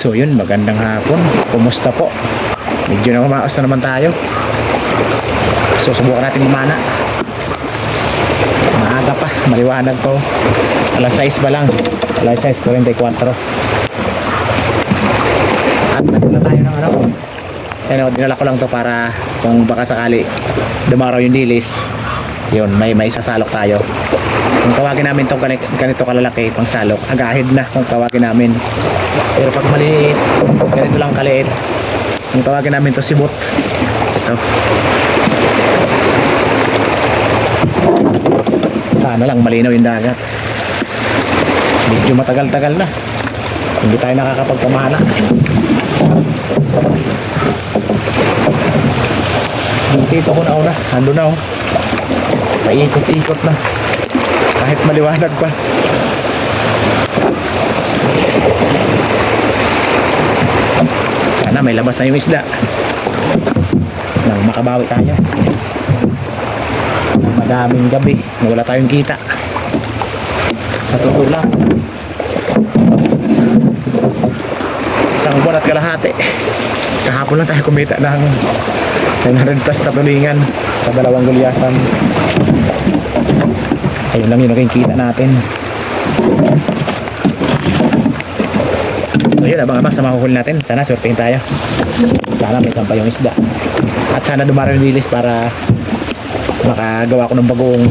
So yun, magandang hapon. Kumusta po? Medyo na umaos na naman tayo. So subukan natin mamana. Maaga pa, maliwanag po. Alas 6 ba lang? Alas 6:44. At nagdala tayo ng ano. Dinala ko lang to para kung baka sakali dumaraw yung dilis, yun, may sasalok tayo. Kung tawagin namin itong ganito kalalaki pang salok, agahid na kung tawagin namin. Pero pag maliit, ganito lang kaliit, kung tawagin namin to sibot. Ito. Sana lang malinaw yung dagat. Medyo matagal-tagal na hindi tayo nakakapagpamana. Yung tito ko na una, ando na oh. Paikot-ikot na kahit maliwanag pa. Sana may labas na yung isda nang makabawi tayo sa madaming gabi na wala tayong kita. Sa totoo lang, isang buwan at kalahati, kahapon lang tayo kumita ng 900 plus sa tulingan sa dalawang gulyasan. Ayun lang yung naging kita natin. So yun, abang-abang sa mahuhuli natin. Sana swertein tayo. Sana may sampa yung isda. At sana dumaraw yung dilis para makagawa ko ng bagong.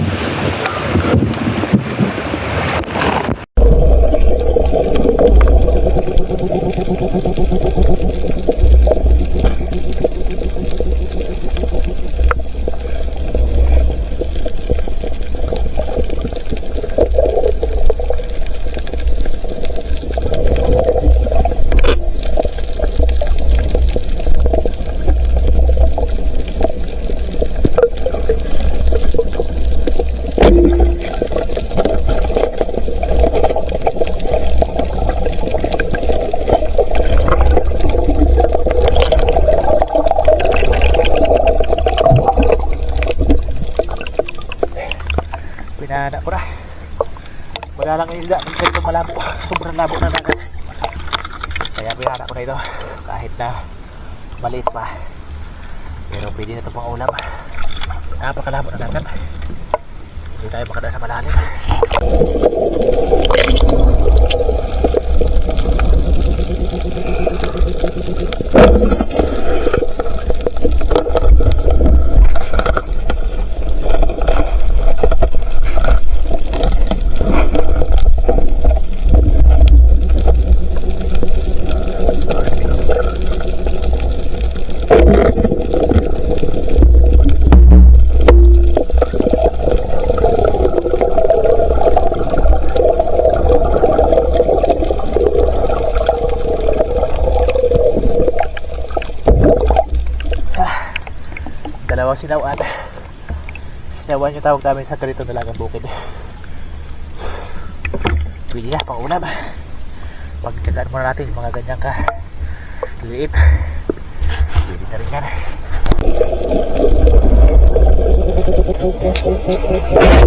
Pinana ko na. Wala lang yung isda. Minsan ito malabo. Sobrang labo na dagat. Kaya pinana ko na ito. Kahit na maliit pa. Pero pwede na ito pang ulam. Napakalabo na dagat. Hindi tayo makada sa malalim. Dalawang sinawan. Sinawan yung tawag namin sa ganito dalagang bukid. Pwede na pang ulam. Pagtsagaan muna natin mga ganyang ka liit. Pwede na rin yan.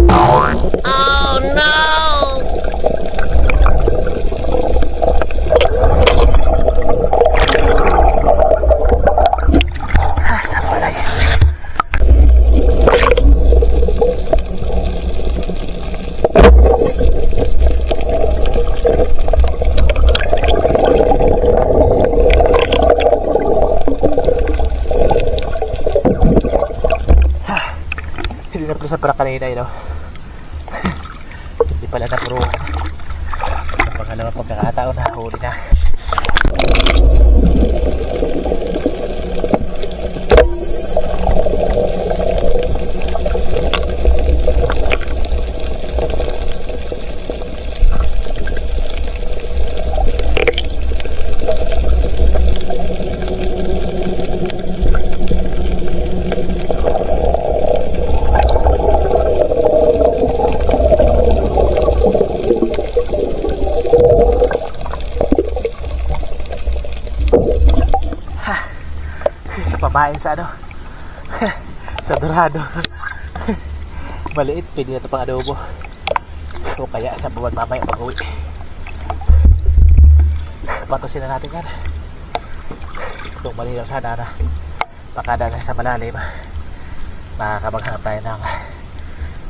Oh no! Sa para kanina yun, no? Hindi pala napuruan. Sa pangalawang pagkakataon na huli na. Pamain sa ano sa dorado. Maliit, pwede na ito pang adobo o kaya sa buwan mamaya pag uwi. patusin na natin yan. Itong malinaw sana na baka dahil sa malalim makakabaghanap tayo ng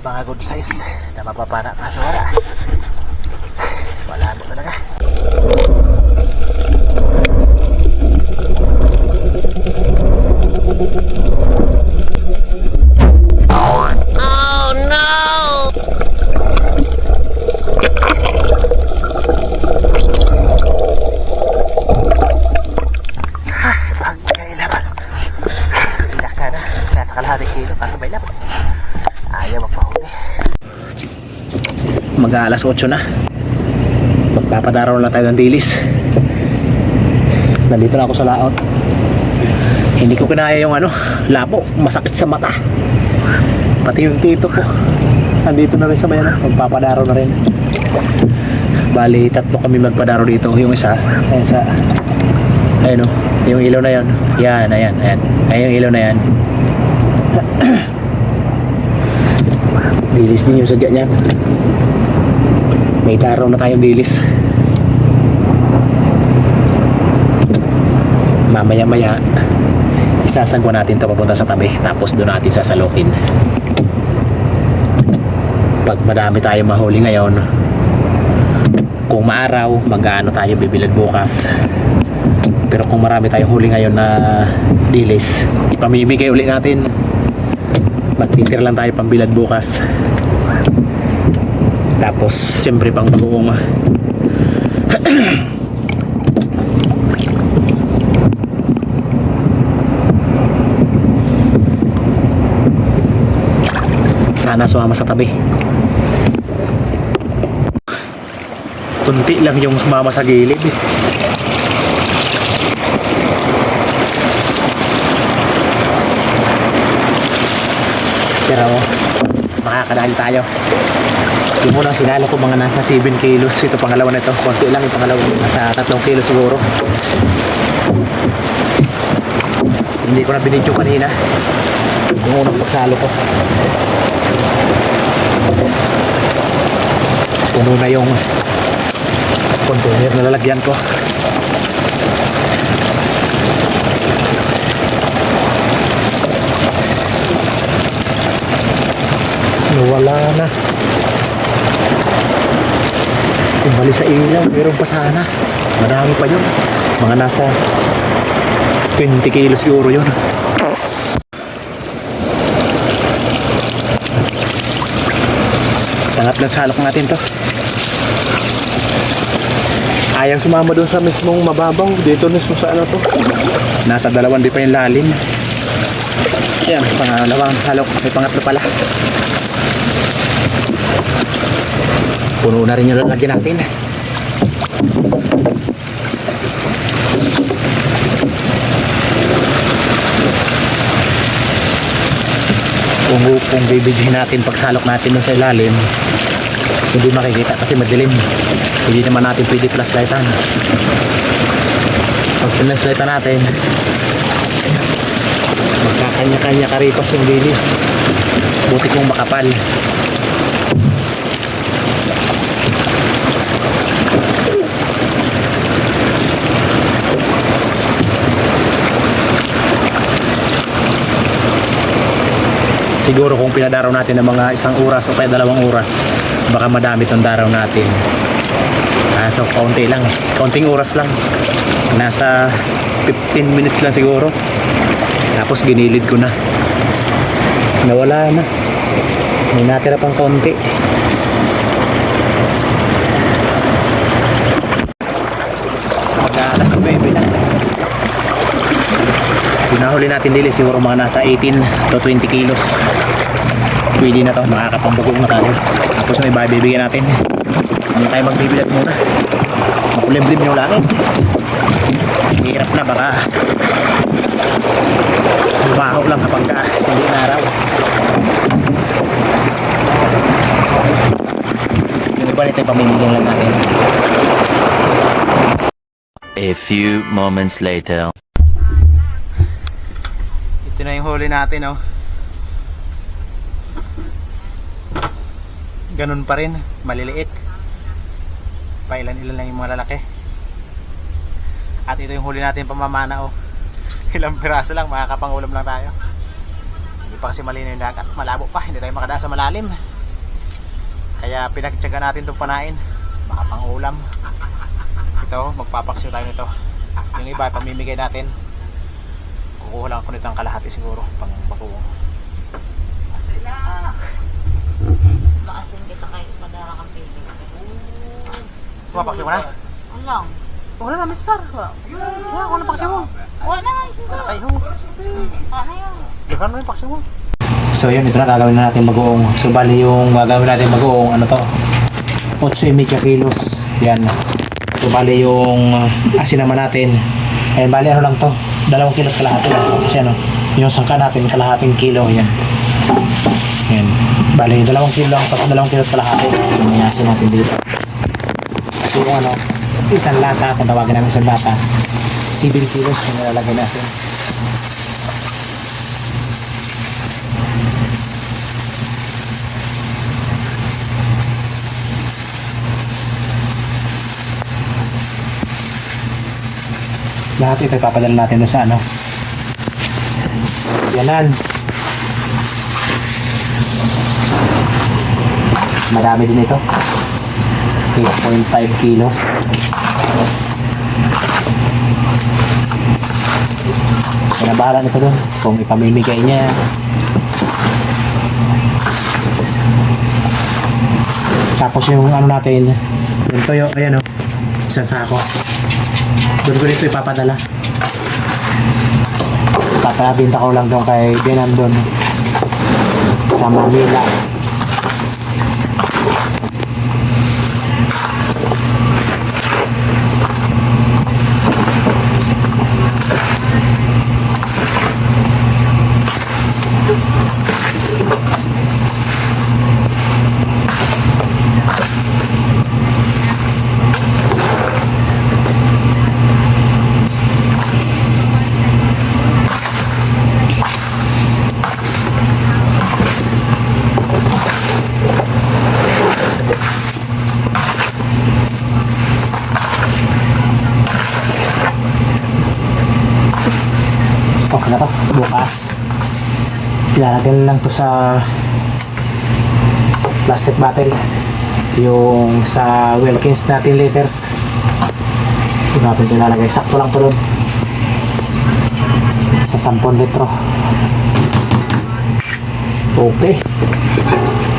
mga good size na mapapana, kaso wala mo talaga. Mag-aalas 8 na. Magpapadaraw na tayo ng dilis. Nandito na ako sa laot. Hindi ko kinaya yung labo, masakit sa mata. Pati yung tito ko nandito na rin sa bayan. Magpapadaraw na rin. Bali, 3 kami magpadaraw dito. Yung isa, ayun o, yung ilaw na yun. Yan, ayan. Ayun yung ilaw na yan. Dilis din yung sadya niya. May taraw na tayong dilis. Mamaya isasagwa natin ito papunta sa tabi, tapos doon natin sasalukin. Pag madami tayo mahuli ngayon, kung maaraw, mag-aano tayo bibilad bukas. Pero kung marami tayong huli ngayon na dilis, ipamimigay ulit natin. Magtitir lang tayo pambilad bukas. Tapos siyempre pang bagoong sana sumama sa tabi. Kunti lang yung sumama sa gilid. Pero makakadali tayo. Yung unang sinalo ko mga nasa 7 kilos. Ito pangalawa na ito. Konti lang yung pangalawa. Nasa 3 kilos siguro. Hindi ko na binidyo kanina. Yung unang pagsalo ko. Puno na yung container na lalagyan ko. Wala na. Bali sa ilaw, meron pa sana. Marami pa yun. Mga nasa 20 kilos siguro yun. Pangatlang salok natin to. Ayaw sumama dun sa mismong mababaw. Dito mismo sa to. Nasa 2 di pa yung lalim. Yan, pangalawang salok. May pangatlo pala. Puno na rin yung lalagyan natin. Kung bibidyohin natin pagsalok natin sa ilalim, hindi makikita kasi madilim. Hindi naman natin pwede flashlightan. Pag flashlightan natin, magkakanya-kanya karipas yung dilis. Buti kong makapal. Siguro kung pinadaraw natin ng mga 1 oras o kaya 2 oras, baka madami itong daraw natin. So kaunti lang, kaunting oras lang, nasa 15 minutes lang siguro. Tapos ginilid ko na, nawala na, may natira pang kaunti. Mag-alas 9 na. Pinahuli natin dili siguro mga nasa 18 to 20 kilos. Pwede na to, makakapambagong na tayo. Tapos may bibigyan natin. Hindi tayo magbibilat muna. Makulimlim yung langit. Hirap na, baka lumahaw lang kapag hindi na araw. Yung iba nito pamimigyan lang natin. A few moments later. Ito na yung huli natin, oh. Ganun pa rin, maliliit. Pailan-ilan lang yung mga lalaki. At ito yung huli natin pamamana oh. Ilang piraso lang, makakapangulam lang tayo. Hindi pa kasi malinaw yung dagat, malabo pa, hindi tayo makadaan sa malalim. Kaya pinagtyaga natin itong panain, makapangulam. Ito, magpapaksiw tayo nito. Yung iba, pamimigay natin. Kukuha lang ako nito ang kalahati siguro, pang bakuwang. Bakasin kita kayo padara kang piling. Mapaksiw mo na? Alang. Wala na, Mr. Wala ako na paksiw mo. Wala na. Ay, ho. Ano yun? Diyan mo yung paksiw mo. So yun, ito na gagawin na natin bagoong. So bali yung gagawin natin bagoong, ano to? 8.5 kilos. Yan. So bali yung asin naman natin. Eh bali ano lang to? 2 kilo kalahati lang. Kasi ano, yung sangka natin kalahating kilo. Yan. Yan. Bali 2 kilo lang. 2 kilo kalahati. Yung asin natin dito. So yung ano, isang lata, kung tawagin namin isang lata, 7 kilos yung nilalagay natin. Lahat ito ipapadala natin doon sa ano, yanan. Madami din ito, 8.5 kilos. Pinabahala nito doon kung ipamimigay niya. Tapos yung ano natin, yung toyo, ayan o, isang sako. Doon ko dito ipapadala. Papabinta ko lang doon kay Benan doon sa Manila. Okay na to, bukas ilalagay lang to sa plastic bottle, yung sa Wilkins natin liters. Ito natin ito ilalagay, sakto lang to doon sa 10 litro. Okay,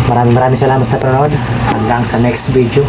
maraming salamat sa panonood. Hanggang sa next video.